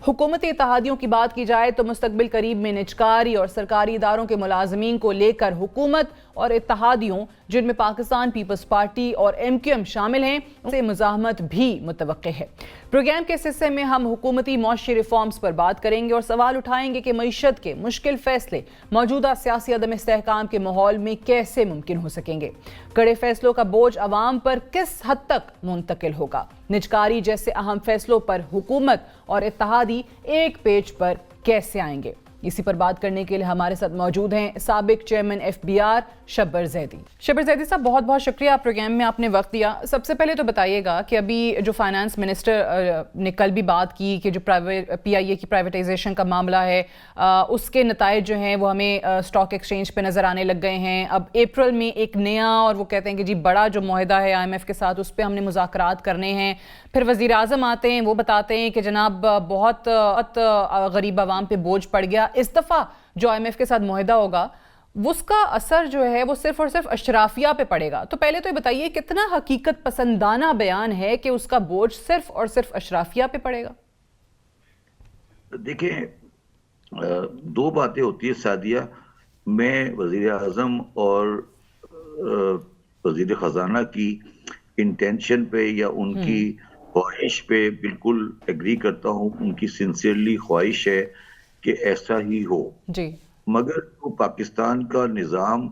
हुकूमती इत्तेहादियों की बात की जाए तो मुस्तकबिल करीब में निजकारी और सरकारी इदारों के मुलाजमीन को लेकर हुकूमत और इत्तेहादियों, जिनमें पाकिस्तान पीपल्स पार्टी और MQM शामिल हैं, से मुज़ाहमत भी मुतवक्के है। प्रोग्राम के इस हिस्से में हम हुकूमती मौशी रिफॉर्म्स पर बात करेंगे और सवाल उठाएंगे कि मईशत के मुश्किल फैसले मौजूदा सियासी अदम इस्तेहकाम के माहौल में कैसे मुमकिन हो सकेंगे। कड़े फैसलों का बोझ अवाम पर किस हद तक मुंतकिल होगा। निजकारी जैसे अहम फैसलों पर हुकूमत और इत्तेहादी एक पेज पर कैसे आएंगे। इसी पर बात करने के लिए हमारे साथ मौजूद हैं साबिक चेयरमैन FBR शब्बर जैदी। शब्बर जैदी साहब, बहुत बहुत शुक्रिया प्रोग्राम में आपने वक्त दिया। सबसे पहले तो बताइएगा कि अभी जो फाइनेंस मिनिस्टर ने कल भी बात की कि जो PIA की प्राइवेटाइजेशन का मामला है, उसके नतायज जो हैं वो हमें स्टॉक एक्सचेंज पे नज़र आने लग गए हैं। अब अप्रैल में एक नया, और वो कहते हैं कि जी बड़ा जो मुआहदा है IMF के साथ, उस पर हमने मुज़ाकरात करने हैं। फिर वज़ीर आज़म आते हैं, वो बताते हैं कि जनाब बहुत गरीब आवाम पे बोझ पड़ गया। इस दफ़ा जो IMF के साथ मुआहदा होगा उसका असर जो है वो सिर्फ और सिर्फ अशराफिया पे पड़ेगा। तो पहले तो ये बताइए कितना हकीकत पसंदाना बयान है कि उसका बोझ सिर्फ और सिर्फ अशराफिया पे पड़ेगा। देखिए, दो बातें होती है सादिया। मैं वजीर आज़म और वजीर खजाना की इंटेंशन पे या उनकी ख्वाहिश पे बिल्कुल एग्री करता हूँ। उनकी सिंसियरली ख्वाहिश है कि ऐसा ही हो जी, मगर तो पाकिस्तान का निज़ाम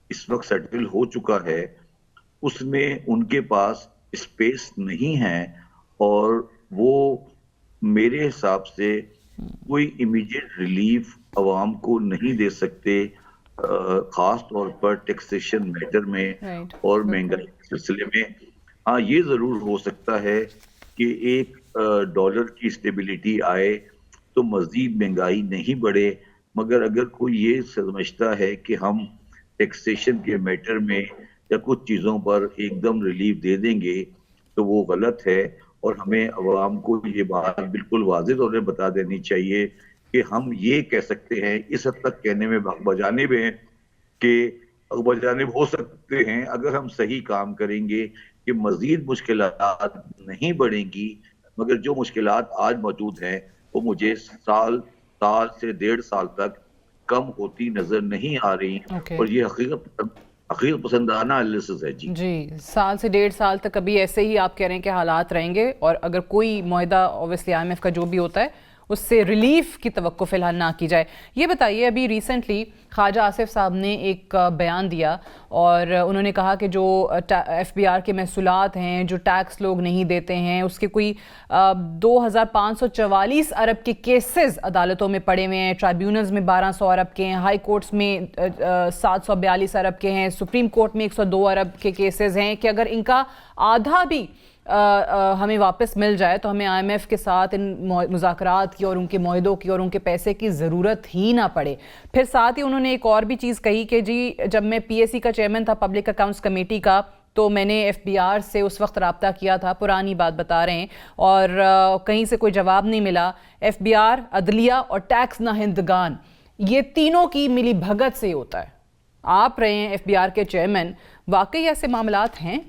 इस वक्त सेटल हो चुका है, उसमें उनके पास स्पेस नहीं है और वो मेरे हिसाब से कोई इमीडिएट रिलीफ अवाम को नहीं दे सकते, खास तौर पर टैक्सेशन मैटर में और महंगाई के सिलसिले में। हाँ, ये ज़रूर हो सकता है कि एक डॉलर की स्टेबिलिटी आए तो मज़ीद महंगाई नहीं बढ़े, मगर अगर कोई ये समझता है कि हम टैक्सेशन के मैटर में या कुछ चीज़ों पर एकदम रिलीफ दे देंगे तो वो गलत है। और हमें अवाम को ये बात बिल्कुल वाज़ेह तौर पर बता देनी चाहिए कि हम ये कह सकते हैं, इस हद तक कहने में बजानिब हैं कि बजानिब हो सकते हैं अगर हम सही काम करेंगे कि मज़ीद मुश्किलात नहीं बढ़ेंगी, मगर जो मुश्किलात आज मौजूद हैं वो मुझे साल से 1.5 साल तक कम होती नजर नहीं आ रही। और ये हकीकत पसंदाना एनालिसिस है। जी, साल से 1.5 साल तक अभी ऐसे ही आप कह रहे हैं कि हालात रहेंगे और अगर कोई मुआहदा ऑब्वियसली IMF का जो भी होता है उससे रिलीफ की तवक्को फिलहाल ना की जाए। ये बताइए, अभी रिसेंटली ख्वाजा आसिफ साहब ने एक बयान दिया और उन्होंने कहा कि जो FBR के महसूलात हैं, जो टैक्स लोग नहीं देते हैं, उसके कोई 2544 अरब के केसेस अदालतों में पड़े हुए हैं। ट्राइब्यूनल्स में 1200 अरब के हैं, हाई कोर्ट्स में 742 अरब के हैं, सुप्रीम कोर्ट में 102 अरब के केसेस हैं कि अगर इनका आधा भी हमें वापस मिल जाए तो हमें IMF के साथ इन मुज़ाकरात की और उनके मुआहदों की और उनके पैसे की ज़रूरत ही ना पड़े। फिर साथ ही उन्होंने एक और भी चीज़ कही कि जी जब मैं PAC का चेयरमैन था, पब्लिक अकाउंट्स कमेटी का, तो मैंने FBR से उस वक्त रब्ता किया था, पुरानी बात बता रहे हैं, और कहीं से कोई जवाब नहीं मिला। FBR, अदलिया और टैक्स नाहिंदगान ये तीनों की मिली भगत से होता है। आप रहे हैं एफबीआर के चेयरमैन, वाकई ऐसे मामलात हैं?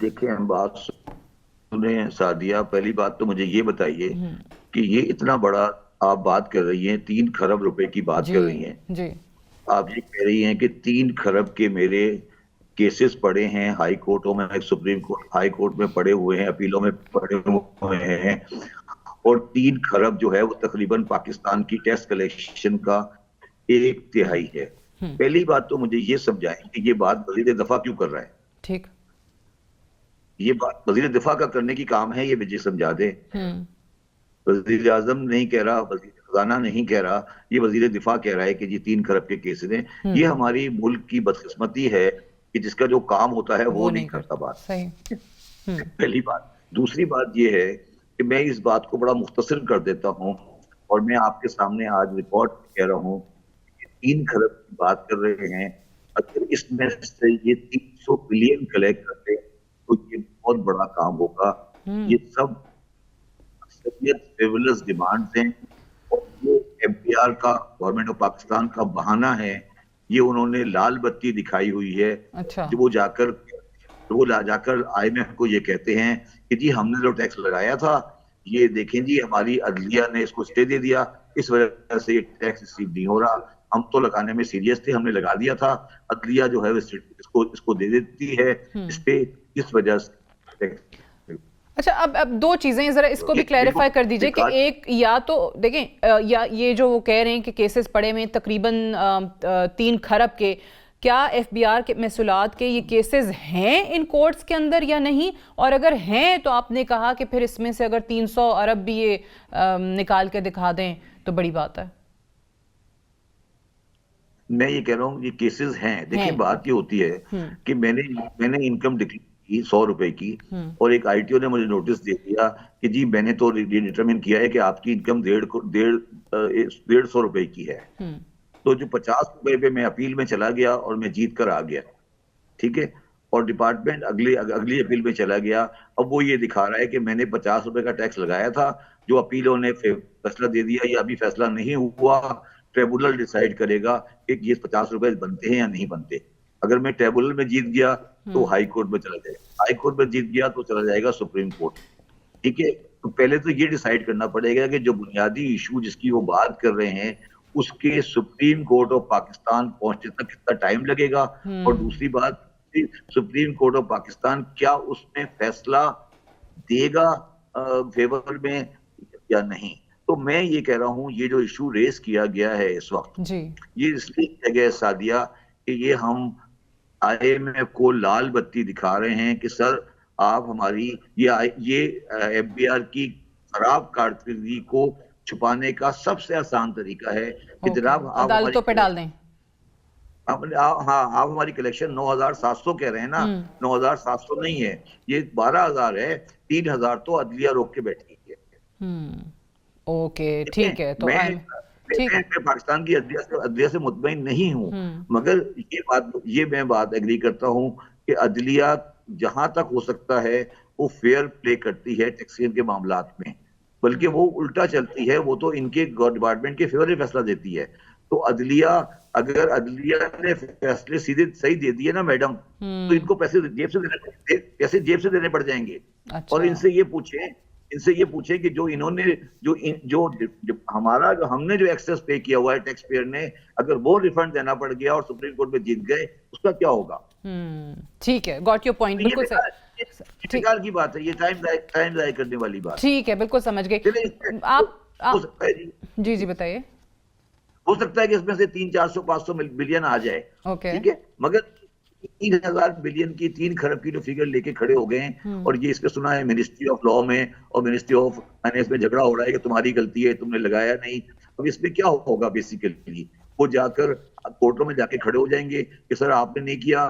देखिए, हम बात सुने सादिया, पहली बात तो मुझे ये बताइए कि ये इतना बड़ा आप बात कर रही हैं, 3 खरब रुपए की बात कर रही हैं। जी। आप ये कह रही हैं कि 3 खरब के मेरे केसेस पड़े हैं हाई कोर्टों में, सुप्रीम कोर्ट, हाई कोर्ट में पड़े हुए हैं, अपीलों में पड़े हुए हैं, और 3 खरब जो है वो तकरीबन पाकिस्तान की टैक्स कलेक्शन का 1/3 है। पहली बात तो मुझे ये समझाएं कि ये बात वजीर दफा क्यों कर रहा है। ठीक। ये बात वजीर दिफा का करने की काम है, ये मुझे समझा दे। वजीर आजम नहीं कह रहा, वजीर खजाना नहीं कह रहा, ये वजीर दिफा कह रहा है कि जी 3 खरब के केसेस हैं। ये हमारी मुल्क की बदकिस्मती है कि जिसका जो काम होता है वो नहीं करता बात। सही। पहली बात। दूसरी बात ये है कि मैं इस बात को बड़ा मुख्तसर कर देता हूँ, और मैं आपके सामने आज रिपोर्ट कह रहा हूँ कि 3 खरब की बात कर रहे हैं। अगर इसमें से ये 300 बिलियन कलेक्ट करते तो ये बहुत बड़ा काम होगा। ये सब फ्रिवलस डिमांड्स हैं, और ये एफबीआर का, गवर्नमेंट ऑफ पाकिस्तान का बहाना है। ये उन्होंने लाल बत्ती दिखाई हुई है। अच्छा। जो वो जाकर IMF को ये कहते हैं कि जी हमने जो टैक्स लगाया था, ये देखें जी हमारी अदलिया ने इसको स्टे दे दिया, इस वजह से ये टैक्स रिसीव नहीं हो रहा। हम तो लगाने में सीरियस थे, हमने लगा दिया था, अदलिया जो है इसको दे देती है स्टे, इस वजह से। अच्छा, अब 2 चीजें जरा इसको भी क्लैरिफाई कर दीजिए कि एक, या तो देखें, या ये जो वो कह रहे हैं कि केसेस पड़े में तकरीबन 3 खरब के, क्या एफबीआर के महसूलात के ये केसेस हैं इन कोर्ट्स के अंदर या नहीं? और अगर हैं तो आपने कहा कि फिर इसमें से अगर 300 अरब भी ये निकाल के दिखा दें तो बड़ी बात है। मैं ये कह रहा हूँ ये केसेस हैं। देखिए, बात ये होती है कि मैंने इनकम डिक्लेयर की 100 रुपए की, और एक ITO ने मुझे नोटिस दे दिया कि जी मैंने तो डिटरमिन किया है कि आपकी इनकम 150 रुपए की है। तो जो 50 रुपए पे मैं अपील में चला गया और मैं जीत कर आ गया, ठीक है, और डिपार्टमेंट अगली अपील में चला गया। अब वो ये दिखा रहा है कि मैंने 50 रुपए का टैक्स लगाया था, जो अपीलों ने फैसला दे दिया, या अभी फैसला नहीं हुआ, ट्रिब्यूनल डिसाइड करेगा कि ये 50 रुपए बनते हैं या नहीं बनते। अगर मैं ट्रिब्यूनल में जीत गया तो हाई कोर्ट में चला जाएगा, हाई कोर्ट में जीत गया तो चला जाएगा सुप्रीम कोर्ट, ठीक है। तो पहले तो ये डिसाइड करना पड़ेगा कि जो बुनियादी इशू जिसकी वो बात कर रहे हैं उसके सुप्रीम कोर्ट ऑफ पाकिस्तान पहुंचने तक कितना टाइम लगेगा, और दूसरी बात, सुप्रीम कोर्ट ऑफ पाकिस्तान क्या उसमें फैसला देगा फेवर में या नहीं। तो मैं ये कह रहा हूँ ये जो इशू रेस किया गया है इस वक्त जी, ये इसलिए किया गया है सादिया कि ये हम IMF को लाल बत्ती दिखा रहे हैं कि सर आप हमारी ये एफबीआर की खराब कारकर्दगी को छुपाने का सबसे आसान तरीका है कि जनाब आप अदालतों पे डाल दें। आप हमारी कलेक्शन 9,700 कह रहे हैं ना, 9,700 नहीं है, ये 12,000 है, 3,000 तो अदलिया रोक के बैठी है। ओके, ठीक है। तो मैं पाकिस्तान की अदलिया से मुतमईन नहीं हूँ, मगर ये मैं बात एग्री करता हूँ कि अदलिया जहां तक हो सकता है वो फेयर प्ले करती है टैक्सेशन के मामलात में, बल्कि वो उल्टा चलती है, वो तो इनके डिपार्टमेंट के फेवर में फैसला देती है। तो अगर अदलिया ने फैसले सीधे सही दे दिए ना मैडम, तो इनको पैसे जेब से देने पड़ जाएंगे। अच्छा। और इनसे ये पूछे कि जो इन्होंने जो हमने जो एक्सेस पे किया हुआ है टैक्स पेयर ने, अगर वो रिफंड देना पड़ गया और सुप्रीम कोर्ट में जीत गए, उसका क्या होगा? ठीक है, गॉट योर पॉइंट। बिल्कुल सही की बात है, ये टाइम जाया करने वाली बात। ठीक है, बिल्कुल समझ गए आप। हो सकता है जी बताइए। हो सकता है कि इसमें से 300-400-500 बिलियन आ जाए, ठीक है, मगर 3,000 बिलियन की 3 खरब की जो फिगर लेके खड़े हो गए हैं, और ये इसमें सुना है मिनिस्ट्री ऑफ लॉ में और मिनिस्ट्री ऑफ फाइनेंस में झगड़ा हो रहा है कि तुम्हारी गलती है, तुमने लगाया नहीं। अब इसमें क्या होगा? बेसिकली वो जाकर कोर्टों में जाके खड़े हो जाएंगे कि सर आपने नहीं किया,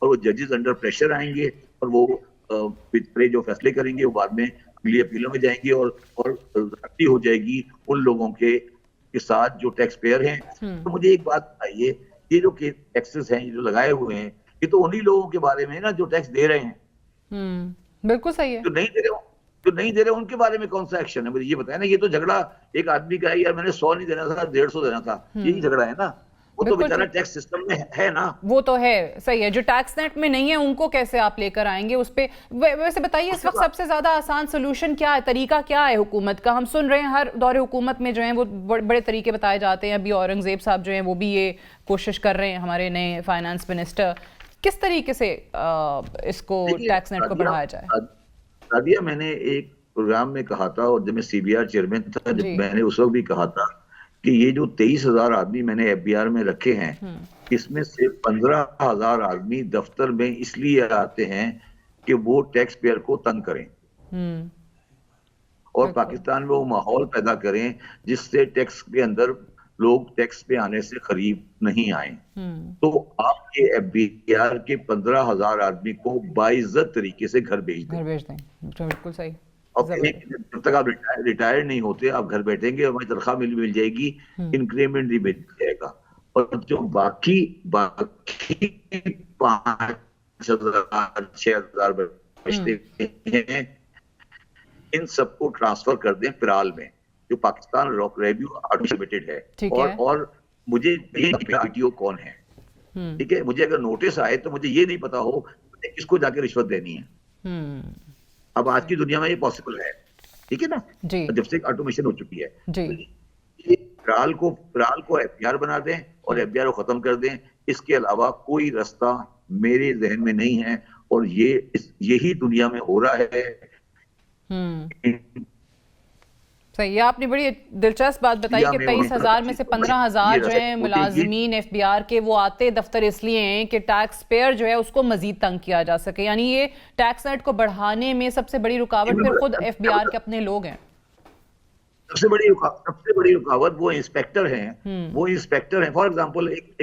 और वो जजेस अंडर प्रेशर आएंगे और वो जो फैसले करेंगे वो बाद में अगली अपीलों में जाएंगे, और हो जाएगी उन लोगों के साथ जो टैक्स पेयर हैं। तो मुझे एक बात बताइए, ये जो टैक्सेस हैं, ये जो लगाए हुए हैं, ये तो उन्हीं लोगों के बारे में ना जो टैक्स दे रहे हैं। बिल्कुल सही है। जो नहीं दे रहे जो नहीं दे रहे उनके बारे में कौन सा एक्शन है, मुझे ये बताया ना। ये तो झगड़ा एक आदमी का है, यार मैंने 100 नहीं देना था, 150 देना था, यही झगड़ा है ना। वो तो बिल्कुल बेचारा ठीक। टैक्स सिस्टम में है ना। वो तो है, सही है। जो टैक्स नेट में नहीं है उनको कैसे आप लेकर आएंगे उस पे? वैसे बताइए इस वक्त सबसे ज्यादा आसान सोल्यूशन क्या है, तरीका क्या है हुकूमत का? हम सुन रहे हैं हर दौरे हुकूमत में जो है वो बड़े तरीके बताए जाते हैं। अभी औरंगजेब साहब जो हैं वो भी ये कोशिश कर रहे हैं, हमारे नए फाइनेंस मिनिस्टर। किस तरीके से इसको टैक्स नेट को बढ़ाया जाए? सादिया, मैंने एक प्रोग्राम में कहा था, और जब मैं CBR चेयरमैन था, जब मैंने उस वक्त भी कहा था कि ये जो 23,000 आदमी मैंने FBR में रखे हैं, इसमें से 15,000 आदमी दफ्तर में इसलिए आते हैं कि वो टैक्स पेयर को तंग करें और पाकिस्तान में वो माहौल पैदा करें जिससे टैक्स के अंदर लोग टैक्स पे आने से करीब नहीं आए। तो आप ये FBR के 15,000 आदमी को बाइज्जत तरीके से घर भेज दें। बिल्कुल सही। अब जब तक आप रिटायर नहीं होते, आप घर बैठेंगे, हमारी तनख्वाह मिल जाएगी, इंक्रीमेंट भी मिल जाएगा, और जो बाकी 5,000 6,000 बचते हैं, इन सबको ट्रांसफर कर दें पिराल में, जो पाकिस्तान रेवेन्यू ऑटोमेटेड है। और मुझे RTO कौन है, ठीक है, मुझे अगर नोटिस आए तो मुझे ये नहीं पता हो किसको जाके रिश्वत देनी है। अब आज की दुनिया में ये पॉसिबल है, ठीक है ना, जब से ऑटोमेशन हो चुकी है। ये पिराल को FBR बना दें और FBR को खत्म कर दें। इसके अलावा कोई रास्ता मेरे जहन में नहीं है, और यही दुनिया में हो रहा है। सही है, आपने बड़ी दिलचस्प बात बताई कि 23,000 में से 15,000 जो है मुलाजमीन FBR के वो आते दफ्तर इसलिए हैं कि टैक्स पेयर जो है उसको मजीद तंग किया जा सके। यानी ये टैक्स नेट को बढ़ाने में सबसे बड़ी रुकावट फिर खुद FBR के अपने लोग हैं। सबसे बड़ी रुकावट वो इंस्पेक्टर हैं। फॉर एग्जांपल एक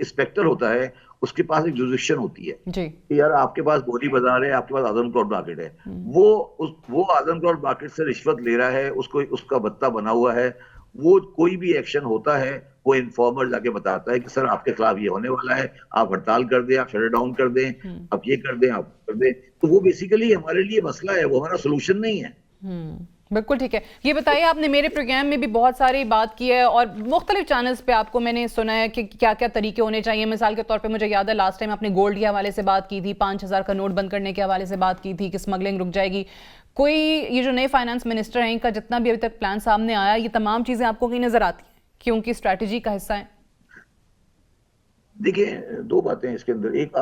इंस्पेक्टर होता है, उसके पास एक जुरिस्डिक्शन होती है कि यार आपके पास बोरी बाजार है, आपके पास आजम क्राउड मार्केट है, वो आजम क्राउड मार्केट से रिश्वत ले रहा है, उसका भत्ता बना हुआ है। वो कोई भी एक्शन होता है, वो इन्फॉर्मर जाके बताता है कि सर आपके खिलाफ ये होने वाला है, आप हड़ताल कर दें, आप शट डाउन कर दें, आप ये कर दें, आप कर दें। तो वो बेसिकली हमारे लिए मसला है, वो हमारा सोल्यूशन नहीं है। बिल्कुल ठीक है। ये बताइए, आपने मेरे प्रोग्राम में भी बहुत सारी बात की है और मुख्तलिफ चैनल्स पे आपको मैंने सुना है कि क्या क्या तरीके होने चाहिए। मिसाल के तौर पे मुझे याद है लास्ट टाइम आपने गोल्ड के हवाले से बात की थी, 5,000 का नोट बंद करने के हवाले से बात की थी कि स्मगलिंग रुक जाएगी। कोई ये जो नए फाइनेंस मिनिस्टर हैं, इनका जितना भी अभी तक प्लान सामने आया, ये तमाम चीज़ें आपको कहीं नजर आती हैं कि उनकी स्ट्रैटेजी का हिस्सा है? देखिए, दो बातें इसके अंदर। एक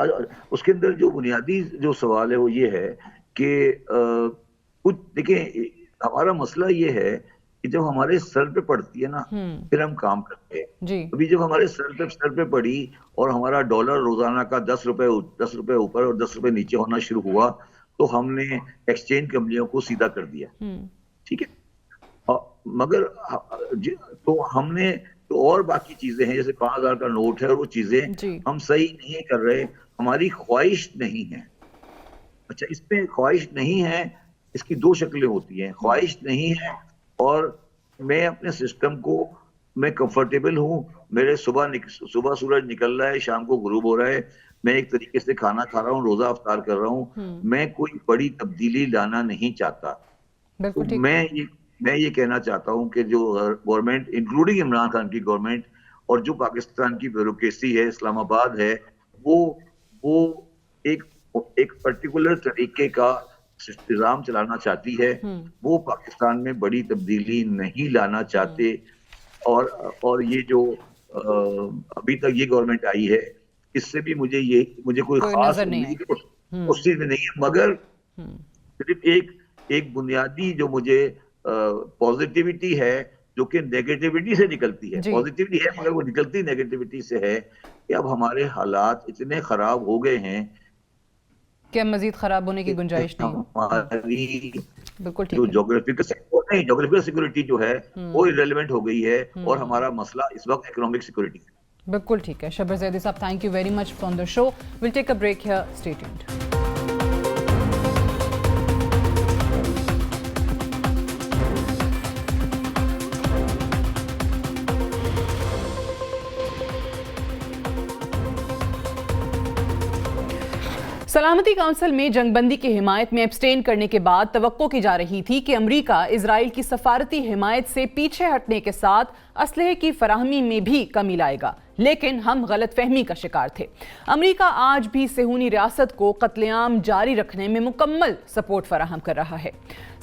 उसके अंदर जो बुनियादी जो सवाल है वो ये है कि कुछ देखिए, हमारा मसला ये है कि जब हमारे सर पे पड़ती है ना, फिर हम काम करते हैं। अभी जब हमारे सर पे पड़ी और हमारा डॉलर रोजाना का 10 रुपए ऊपर और 10 रुपए नीचे होना शुरू हुआ, तो हमने एक्सचेंज कंपनियों को सीधा कर दिया, ठीक है। मगर तो हमने तो और बाकी चीजें हैं, जैसे 5,000 का नोट है, और वो चीजें हम सही नहीं कर रहे, हमारी ख्वाहिश नहीं है। अच्छा, इसमें ख्वाहिश नहीं है, इसकी दो शक्लें होती हैं। ख्वाहिश नहीं है और मैं अपने सिस्टम को, मैं कंफर्टेबल हूँ, मेरे सुबह सूरज निकल रहा है, शाम को गुरूब हो रहा है, मैं एक तरीके से खाना खा रहा हूँ, रोजा अफ्तार कर रहा हूँ, मैं कोई बड़ी तब्दीली लाना नहीं चाहता। तो मैं ये कहना चाहता हूँ कि जो गवर्नमेंट, इंक्लूडिंग इमरान खान की गवर्नमेंट, और जो पाकिस्तान की ब्यूरोक्रेसी है, इस्लामाबाद है, वो एक पर्टिकुलर तरीके का निजाम चलाना चाहती है। वो पाकिस्तान में बड़ी तब्दीली नहीं लाना चाहते। और ये जो अभी तक ये गवर्नमेंट आई है, इससे भी मुझे कोई खास उस चीज में नहीं है, मगर सिर्फ एक बुनियादी जो मुझे पॉजिटिविटी है, जो कि नेगेटिविटी से निकलती है। पॉजिटिविटी है मगर वो निकलती नेगेटिविटी से है कि अब हमारे हालात इतने खराब हो गए हैं क्या मजीद खराब होने की गुंजाइश नहीं हो। बिल्कुल ठीक है। जोग्राफिकल सिक्योरिटी जो है वो इररिलेवेंट हो गई है, और हमारा मसला इस वक्त इकोनॉमिक सिक्योरिटी है। बिल्कुल ठीक है। Shabbar Zaidi sahab, thank you very much from the show. Will take a break here, stay tuned. सलामती काउंसिल में जंगबंदी की हिमायत में एब्सटेन करने के बाद तवक्को की जा रही थी कि अमेरिका इजराइल की सफारती हिमायत से पीछे हटने के साथ असलहे की फराहमी में भी कमी लाएगा, लेकिन हम गलतफहमी का शिकार थे। अमेरिका आज भी सेहूनी रियासत को कत्लेआम जारी रखने में मुकम्मल सपोर्ट फराहम कर रहा है।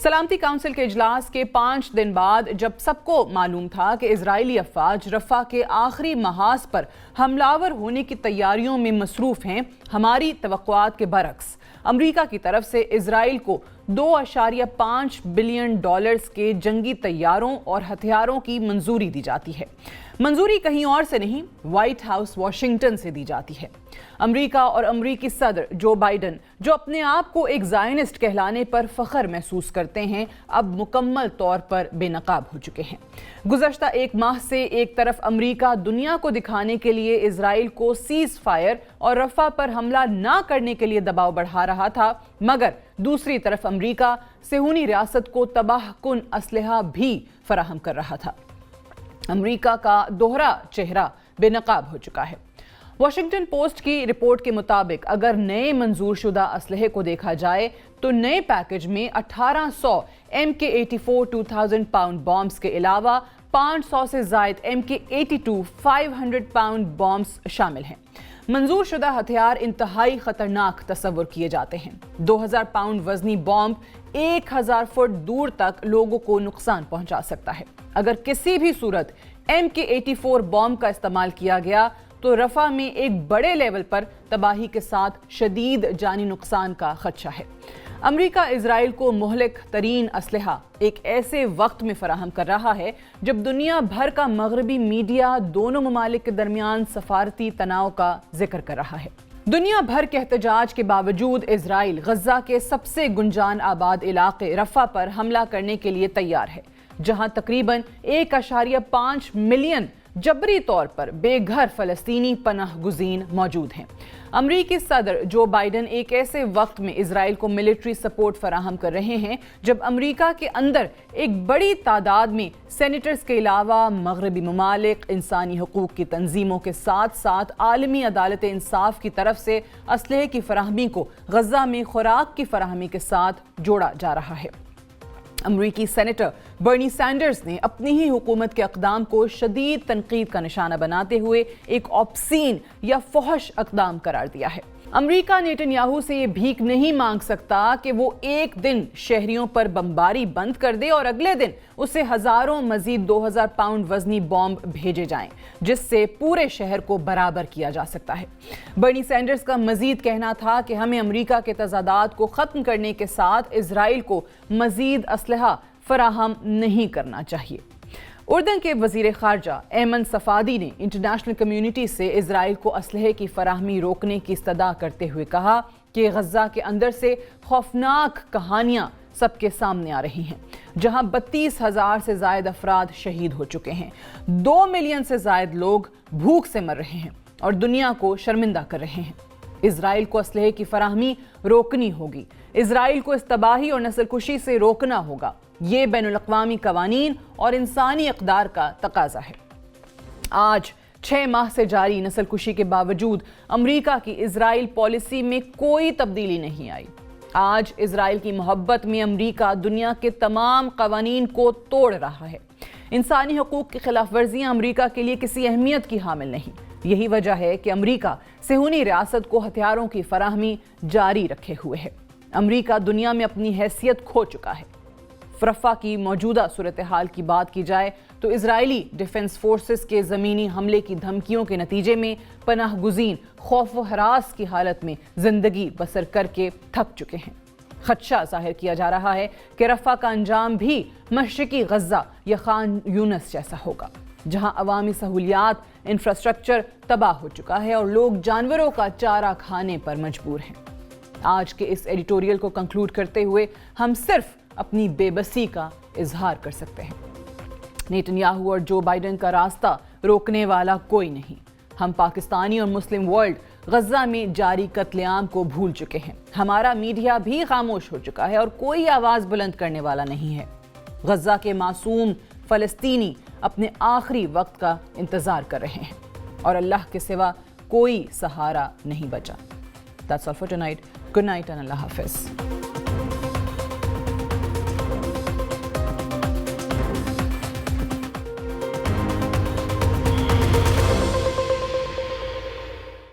सलामती काउंसिल के इजलास के 5 दिन बाद जब सबको मालूम था कि इजरायली अफवाज रफा के आखिरी महाज पर हमलावर होने की तैयारियों में मसरूफ हैं, हमारी तवक्कुआत के बरक्स अमेरिका की तरफ से इजराइल को $2.5 बिलियन के जंगी तैयारों और हथियारों की मंजूरी दी जाती है। मंजूरी कहीं और से नहीं, व्हाइट हाउस वाशिंगटन से दी जाती है। अमेरिका और अमेरिकी सदर जो बाइडन, जो अपने आप को एक ज़ायनिस्ट कहलाने पर फख्र महसूस करते हैं, अब मुकम्मल तौर पर बेनकाब हो चुके हैं। गुज़श्ता 1 माह से एक तरफ अमेरिका दुनिया को दिखाने के लिए इजराइल को सीज फायर और रफा पर हमला ना करने के लिए दबाव बढ़ा रहा था, मगर दूसरी तरफ अमेरिका सेहूनी रियासत को तबाहकुन असलहा भी फराहम कर रहा था। अमेरिका का दोहरा चेहरा बेनकाब हो चुका है। वॉशिंगटन पोस्ट की रिपोर्ट के मुताबिक अगर नए मंजूर शुदा असलहे को देखा जाए तो नए पैकेज में 1800 MK-84 2000 पाउंड बॉम्ब्स के अलावा 500 से जायद MK-82 500 पाउंड बॉम्ब्स शामिल हैं। मंजूर शुदा हथियार इंतहाई खतरनाक तस्वुर किए जाते हैं। 2000 पाउंड वजनी बॉम्ब 1000 फुट दूर तक लोगों को नुकसान पहुंचा सकता है। अगर किसी भी सूरत MK-84 बॉम्ब का इस्तेमाल किया गया तो रफा में एक बड़े लेवल पर तबाही के साथ शदीद जानी नुकसान का खदशा है। अमेरिका इजराइल को मुहलिक तरीन असलहा एक ऐसे वक्त में फराहम कर रहा है जब दुनिया भर का मगरबी मीडिया दोनों ममालिक के दरमियान सफारती तनाव का जिक्र कर रहा है। दुनिया भर के एहतजाज के बावजूद इजराइल गजा के सबसे गुंजान आबाद इलाके रफा पर हमला करने के लिए तैयार है, जहां तकरीबन 1.5 मिलियन जबरी तौर पर बेघर फलस्तीनी पनाह गुज़ीन मौजूद हैं। अमरीकी सदर जो बाइडन एक ऐसे वक्त में इजराइल को मिलिट्री सपोर्ट फराहम कर रहे हैं जब अमेरिका के अंदर एक बड़ी तादाद में सेनेटर्स के अलावा मगरबी ममालिक, इंसानी हकूक़ की तंजीमों के साथ साथ आलमी अदालत इंसाफ की तरफ से असलहे की फराहमी को गजा में खुराक की फराहमी के साथ जोड़ा जा रहा है। अमरीकी सेनेटर बर्नी सैंडर्स ने अपनी ही हुकूमत के अक़दाम को शदीद तनकीद का निशाना बनाते हुए एक ऑब्सीन या फहश अक़दाम करार दिया है। अमरीका नेतन्याहू से ये भीख नहीं मांग सकता कि वो एक दिन शहरियों पर बमबारी बंद कर दे और अगले दिन उसे हजारों मजीद 2000 पाउंड वजनी बॉम्ब भेजे जाएं, जिससे पूरे शहर को बराबर किया जा सकता है। बर्नी सैंडर्स का मजीद कहना था कि हमें अमरीका के तजादात को ख़त्म करने के साथ इजराइल को मजीद असलहा फराहम नहीं करना चाहिए। उर्दन के वजीर खारजा ऐमन सफादी ने इंटरनेशनल कम्युनिटी से इजराइल को असलहे की फराहमी रोकने की इस्तदा करते हुए कहा कि गजा के अंदर से खौफनाक कहानियां सबके सामने आ रही हैं, जहां 32,000 से जायद अफराद शहीद हो चुके हैं, 2 मिलियन से जायद लोग भूख से मर रहे हैं और दुनिया को शर्मिंदा कर रहे हैं। इजराइल को असलहे की फराहमी रोकनी होगी। इजराइल को इस तबाही और नस्लकुशी से रोकना होगा। ये बैनुल-अक़वामी कवानीन और इंसानी इक़दार का तकाजा है। आज 6 माह से जारी नस्लकुशी के बावजूद अमरीका की इजराइल पॉलिसी में कोई तब्दीली नहीं आई। आज इजराइल की मोहब्बत में अमरीका दुनिया के तमाम कवानीन को तोड़ रहा है। इंसानी हकूक़ की खिलाफ वर्जियाँ अमरीका के लिए किसी अहमियत की हामिल नहीं। यही वजह है कि अमरीका सेहूनी रियासत को हथियारों की फराहमी जारी रखे हुए है। अमरीका दुनिया में अपनी हैसियत खो चुका है। रफा की मौजूदा सूरत हाल की बात की जाए तो इजरायली डिफेंस फोर्सेस के ज़मीनी हमले की धमकियों के नतीजे में पनाह गुज़ीन खौफ व हरास की हालत में ज़िंदगी बसर करके थक चुके हैं। खदशा जाहिर किया जा रहा है कि रफा का अंजाम भी मशरिकी गजा या खान यूनस जैसा होगा, जहां अवामी सहूलियात, इंफ्रास्ट्रक्चर तबाह हो चुका है और लोग जानवरों का चारा खाने पर मजबूर हैं। आज के इस एडिटोरियल को कंक्लूड करते हुए हम सिर्फ अपनी बेबसी का इजहार कर सकते हैं। नेतन्याहू और जो बाइडन का रास्ता रोकने वाला कोई नहीं। हम पाकिस्तानी और मुस्लिम वर्ल्ड गजा में जारी कत्लेआम को भूल चुके हैं। हमारा मीडिया भी खामोश हो चुका है और कोई आवाज़ बुलंद करने वाला नहीं है। गजा के मासूम फ़लस्तीनी अपने आखिरी वक्त का इंतज़ार कर रहे हैं और अल्लाह के सिवा कोई सहारा नहीं बचा। That's all for tonight. Good night and Allah Hafiz.